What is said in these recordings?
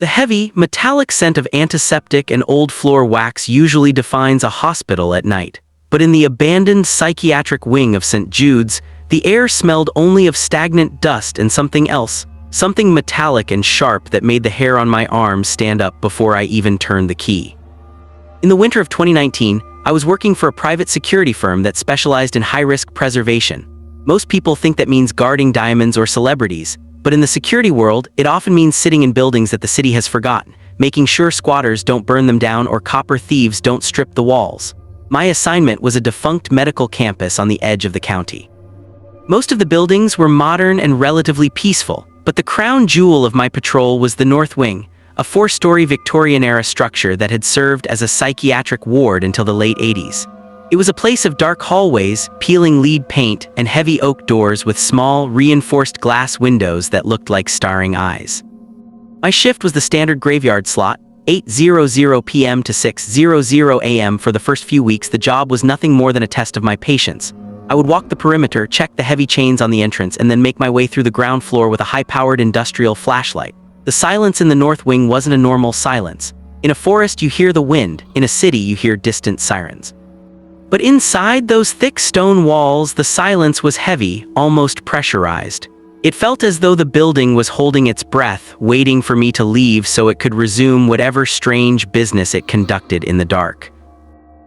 The heavy, metallic scent of antiseptic and old floor wax usually defines a hospital at night. But in the abandoned psychiatric wing of St. Jude's, the air smelled only of stagnant dust and something else, something metallic and sharp that made the hair on my arms stand up before I even turned the key. In the winter of 2019, I was working for a private security firm that specialized in high-risk preservation. Most people think that means guarding diamonds or celebrities, but in the security world, it often means sitting in buildings that the city has forgotten, making sure squatters don't burn them down or copper thieves don't strip the walls. My assignment was a defunct medical campus on the edge of the county. Most of the buildings were modern and relatively peaceful, but the crown jewel of my patrol was the North Wing, a 4-story Victorian-era structure that had served as a psychiatric ward until the late 80s. It was a place of dark hallways, peeling lead paint, and heavy oak doors with small, reinforced glass windows that looked like staring eyes. My shift was the standard graveyard slot, 8:00 p.m. to 6:00 a.m. For the first few weeks, the job was nothing more than a test of my patience. I would walk the perimeter, check the heavy chains on the entrance, and then make my way through the ground floor with a high-powered industrial flashlight. The silence in the North Wing wasn't a normal silence. In a forest, you hear the wind. In a city, you hear distant sirens. But inside those thick stone walls, the silence was heavy, almost pressurized. It felt as though the building was holding its breath, waiting for me to leave so it could resume whatever strange business it conducted in the dark.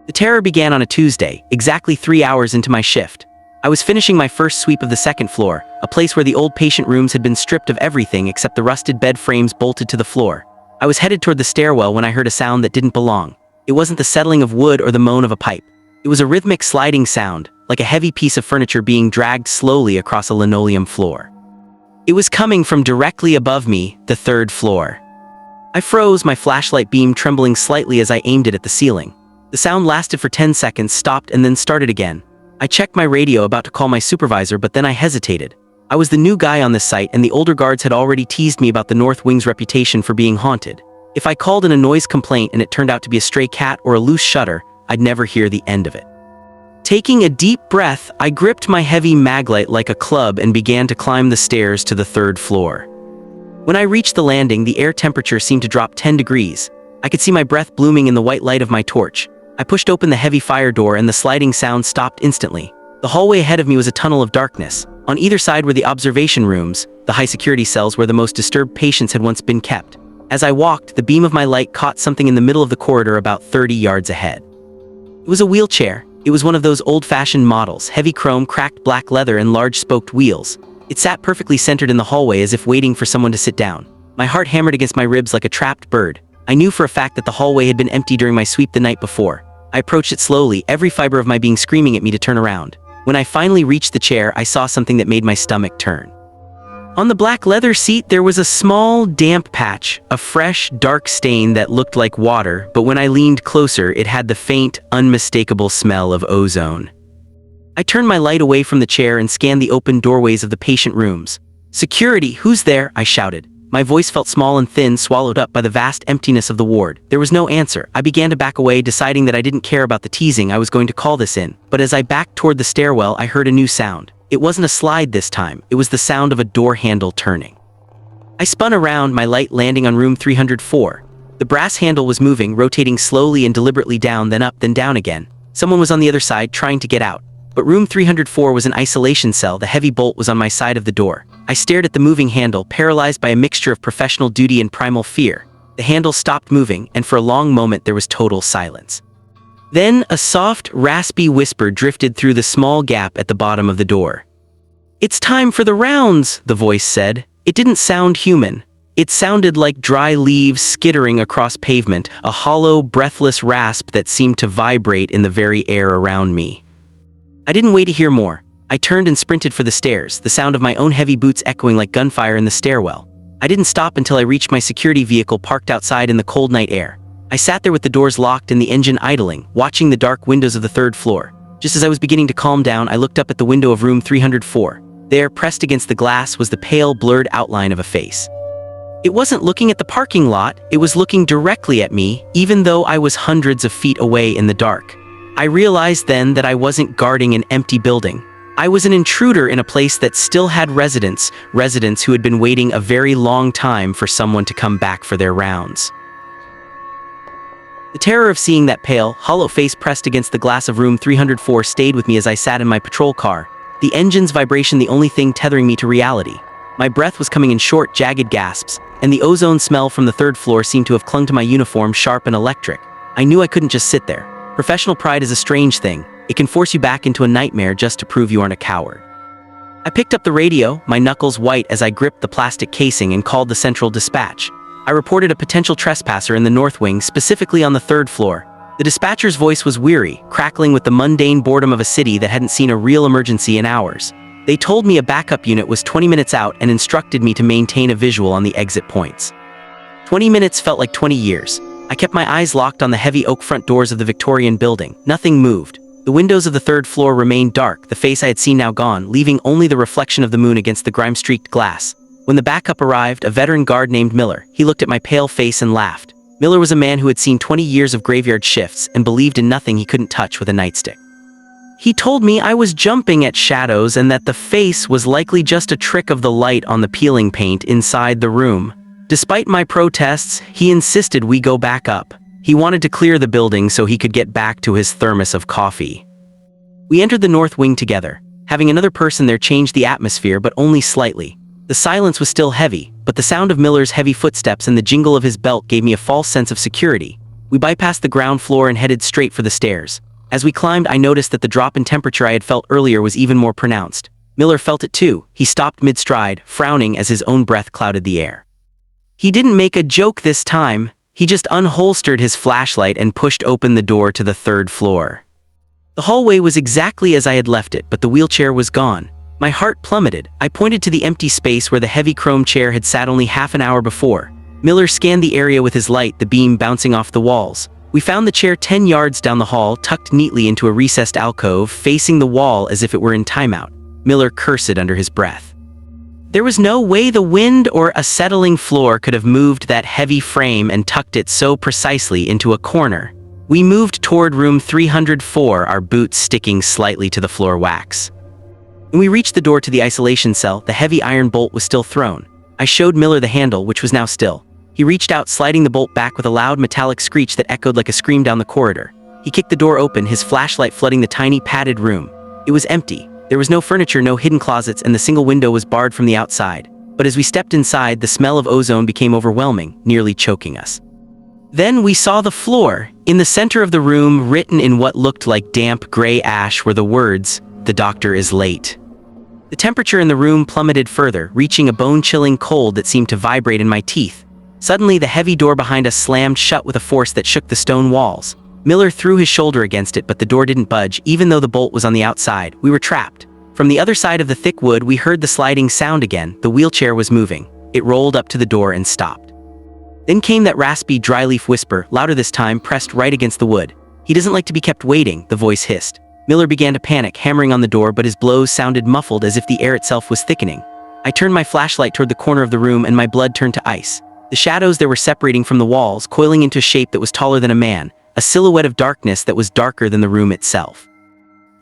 The terror began on a Tuesday, exactly 3 hours into my shift. I was finishing my first sweep of the second floor, a place where the old patient rooms had been stripped of everything except the rusted bed frames bolted to the floor. I was headed toward the stairwell when I heard a sound that didn't belong. It wasn't the settling of wood or the moan of a pipe. It was a rhythmic sliding sound, like a heavy piece of furniture being dragged slowly across a linoleum floor. It was coming from directly above me, the 3rd floor. I froze, my flashlight beam trembling slightly as I aimed it at the ceiling. The sound lasted for 10 seconds, stopped, and then started again. I checked my radio, about to call my supervisor, but then I hesitated. I was the new guy on this site, and the older guards had already teased me about the North Wing's reputation for being haunted. If I called in a noise complaint and it turned out to be a stray cat or a loose shutter, I'd never hear the end of it. Taking a deep breath, I gripped my heavy maglite like a club and began to climb the stairs to the 3rd floor. When I reached the landing, the air temperature seemed to drop 10 degrees. I could see my breath blooming in the white light of my torch. I pushed open the heavy fire door and the sliding sound stopped instantly. The hallway ahead of me was a tunnel of darkness. On either side were the observation rooms, the high-security cells where the most disturbed patients had once been kept. As I walked, the beam of my light caught something in the middle of the corridor about 30 yards ahead. It was a wheelchair. It was one of those old-fashioned models, heavy chrome, cracked black leather, and large spoked wheels. It sat perfectly centered in the hallway as if waiting for someone to sit down. My heart hammered against my ribs like a trapped bird. I knew for a fact that the hallway had been empty during my sweep the night before. I approached it slowly, every fiber of my being screaming at me to turn around. When I finally reached the chair, I saw something that made my stomach turn. On the black leather seat, there was a small, damp patch, a fresh, dark stain that looked like water, but when I leaned closer, it had the faint, unmistakable smell of ozone. I turned my light away from the chair and scanned the open doorways of the patient rooms. "Security, who's there?" I shouted. My voice felt small and thin, swallowed up by the vast emptiness of the ward. There was no answer. I began to back away, deciding that I didn't care about the teasing. I was going to call this in. But as I backed toward the stairwell, I heard a new sound. It wasn't a slide this time. It was the sound of a door handle turning. I spun around, my light landing on room 304. The brass handle was moving, rotating slowly and deliberately down, then up, then down again. Someone was on the other side, trying to get out. But room 304 was an isolation cell. The heavy bolt was on my side of the door. I stared at the moving handle, paralyzed by a mixture of professional duty and primal fear. The handle stopped moving, and for a long moment there was total silence. Then a soft, raspy whisper drifted through the small gap at the bottom of the door. "It's time for the rounds," the voice said. It didn't sound human. It sounded like dry leaves skittering across pavement, a hollow, breathless rasp that seemed to vibrate in the very air around me. I didn't wait to hear more. I turned and sprinted for the stairs, the sound of my own heavy boots echoing like gunfire in the stairwell. I didn't stop until I reached my security vehicle parked outside in the cold night air. I sat there with the doors locked and the engine idling, watching the dark windows of the 3rd floor. Just as I was beginning to calm down, I looked up at the window of room 304. There, pressed against the glass, was the pale, blurred outline of a face. It wasn't looking at the parking lot, it was looking directly at me, even though I was hundreds of feet away in the dark. I realized then that I wasn't guarding an empty building. I was an intruder in a place that still had residents who had been waiting a very long time for someone to come back for their rounds. The terror of seeing that pale, hollow face pressed against the glass of room 304 stayed with me as I sat in my patrol car, the engine's vibration the only thing tethering me to reality. My breath was coming in short, jagged gasps, and the ozone smell from the third floor seemed to have clung to my uniform, sharp and electric. I knew I couldn't just sit there. Professional pride is a strange thing. It can force you back into a nightmare just to prove you aren't a coward. I picked up the radio, my knuckles white as I gripped the plastic casing, and called the central dispatch. I reported a potential trespasser in the north wing, specifically on the third floor. The dispatcher's voice was weary, crackling with the mundane boredom of a city that hadn't seen a real emergency in hours. They told me a backup unit was 20 minutes out and instructed me to maintain a visual on the exit points. 20 minutes felt like 20 years. I kept my eyes locked on the heavy oak front doors of the Victorian building. Nothing moved. The windows of the third floor remained dark, the face I had seen now gone, leaving only the reflection of the moon against the grime-streaked glass. When the backup arrived, a veteran guard named Miller, he looked at my pale face and laughed. Miller was a man who had seen 20 years of graveyard shifts and believed in nothing he couldn't touch with a nightstick. He told me I was jumping at shadows and that the face was likely just a trick of the light on the peeling paint inside the room. Despite my protests, he insisted we go back up. He wanted to clear the building so he could get back to his thermos of coffee. We entered the north wing together. Having another person there changed the atmosphere, but only slightly. The silence was still heavy, but the sound of Miller's heavy footsteps and the jingle of his belt gave me a false sense of security. We bypassed the ground floor and headed straight for the stairs. As we climbed, I noticed that the drop in temperature I had felt earlier was even more pronounced. Miller felt it too. He stopped mid-stride, frowning as his own breath clouded the air. He didn't make a joke this time. He just unholstered his flashlight and pushed open the door to the third floor. The hallway was exactly as I had left it, but the wheelchair was gone. My heart plummeted. I pointed to the empty space where the heavy chrome chair had sat only half an hour before. Miller scanned the area with his light, the beam bouncing off the walls. We found the chair 10 yards down the hall, tucked neatly into a recessed alcove, facing the wall as if it were in timeout. Miller cursed under his breath. There was no way the wind or a settling floor could have moved that heavy frame and tucked it so precisely into a corner. We moved toward room 304, our boots sticking slightly to the floor wax. When we reached the door to the isolation cell, the heavy iron bolt was still thrown. I showed Miller the handle, which was now still. He reached out, sliding the bolt back with a loud metallic screech that echoed like a scream down the corridor. He kicked the door open, his flashlight flooding the tiny, padded room. It was empty. There was no furniture, no hidden closets, and the single window was barred from the outside. But as we stepped inside, the smell of ozone became overwhelming, nearly choking us. Then we saw the floor. In the center of the room, written in what looked like damp gray ash, were the words, "The doctor is late." The temperature in the room plummeted further, reaching a bone-chilling cold that seemed to vibrate in my teeth. Suddenly, the heavy door behind us slammed shut with a force that shook the stone walls. Miller threw his shoulder against it, but the door didn't budge, even though the bolt was on the outside. We were trapped. From the other side of the thick wood, we heard the sliding sound again. The wheelchair was moving. It rolled up to the door and stopped. Then came that raspy, dry-leaf whisper, louder this time, pressed right against the wood. "He doesn't like to be kept waiting," the voice hissed. Miller began to panic, hammering on the door, but his blows sounded muffled as if the air itself was thickening. I turned my flashlight toward the corner of the room and my blood turned to ice. The shadows that were separating from the walls, coiling into a shape that was taller than a man, a silhouette of darkness that was darker than the room itself.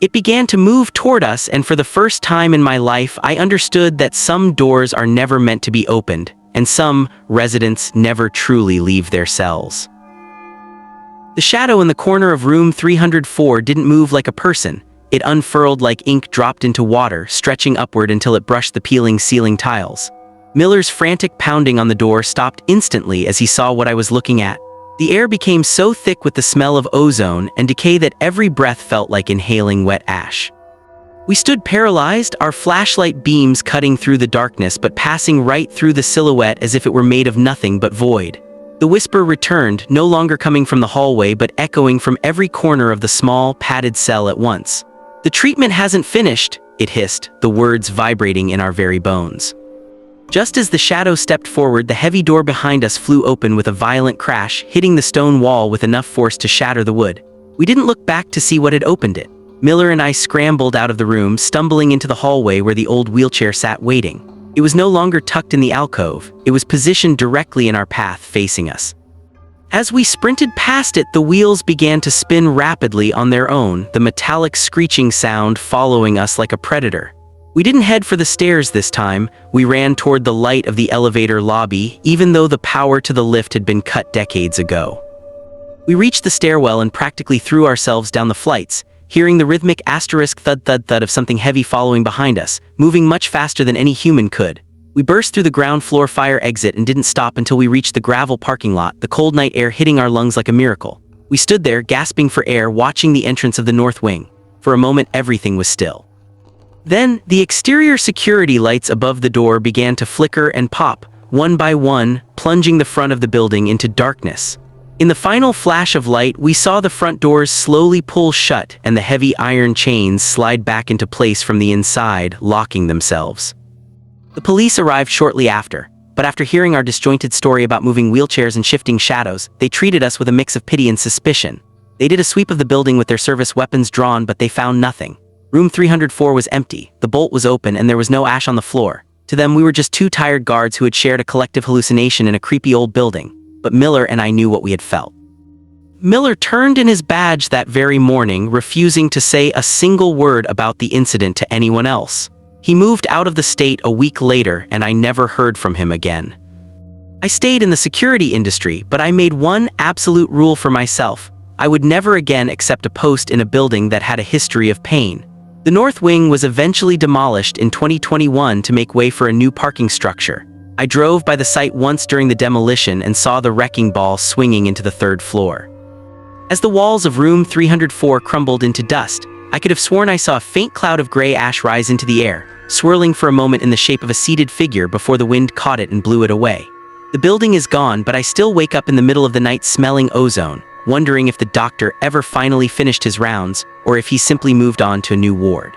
It began to move toward us, and for the first time in my life, I understood that some doors are never meant to be opened, and some residents never truly leave their cells. The shadow in the corner of room 304 didn't move like a person. It unfurled like ink dropped into water, stretching upward until it brushed the peeling ceiling tiles. Miller's frantic pounding on the door stopped instantly as he saw what I was looking at. The air became so thick with the smell of ozone and decay that every breath felt like inhaling wet ash. We stood paralyzed, our flashlight beams cutting through the darkness but passing right through the silhouette as if it were made of nothing but void. The whisper returned, no longer coming from the hallway but echoing from every corner of the small, padded cell at once. "The treatment hasn't finished," it hissed, the words vibrating in our very bones. Just as the shadow stepped forward, the heavy door behind us flew open with a violent crash, hitting the stone wall with enough force to shatter the wood. We didn't look back to see what had opened it. Miller and I scrambled out of the room, stumbling into the hallway where the old wheelchair sat waiting. It was no longer tucked in the alcove. It was positioned directly in our path, facing us. As we sprinted past it, the wheels began to spin rapidly on their own, the metallic screeching sound following us like a predator. We didn't head for the stairs this time. We ran toward the light of the elevator lobby, even though the power to the lift had been cut decades ago. We reached the stairwell and practically threw ourselves down the flights, hearing the rhythmic asterisk thud-thud-thud of something heavy following behind us, moving much faster than any human could. We burst through the ground floor fire exit and didn't stop until we reached the gravel parking lot, the cold night air hitting our lungs like a miracle. We stood there, gasping for air, watching the entrance of the north wing. For a moment, everything was still. Then, the exterior security lights above the door began to flicker and pop, one by one, plunging the front of the building into darkness. In the final flash of light, we saw the front doors slowly pull shut and the heavy iron chains slide back into place from the inside, locking themselves. The police arrived shortly after, but after hearing our disjointed story about moving wheelchairs and shifting shadows, they treated us with a mix of pity and suspicion. They did a sweep of the building with their service weapons drawn, but they found nothing. Room 304 was empty, the bolt was open, and there was no ash on the floor. To them, we were just two tired guards who had shared a collective hallucination in a creepy old building. But Miller and I knew what we had felt. Miller turned in his badge that very morning, refusing to say a single word about the incident to anyone else. He moved out of the state a week later, and I never heard from him again. I stayed in the security industry, but I made one absolute rule for myself. I would never again accept a post in a building that had a history of pain. The North Wing was eventually demolished in 2021 to make way for a new parking structure. I drove by the site once during the demolition and saw the wrecking ball swinging into the third floor. As the walls of room 304 crumbled into dust, I could have sworn I saw a faint cloud of gray ash rise into the air, swirling for a moment in the shape of a seated figure before the wind caught it and blew it away. The building is gone, but I still wake up in the middle of the night smelling ozone, wondering if the doctor ever finally finished his rounds, or if he simply moved on to a new ward.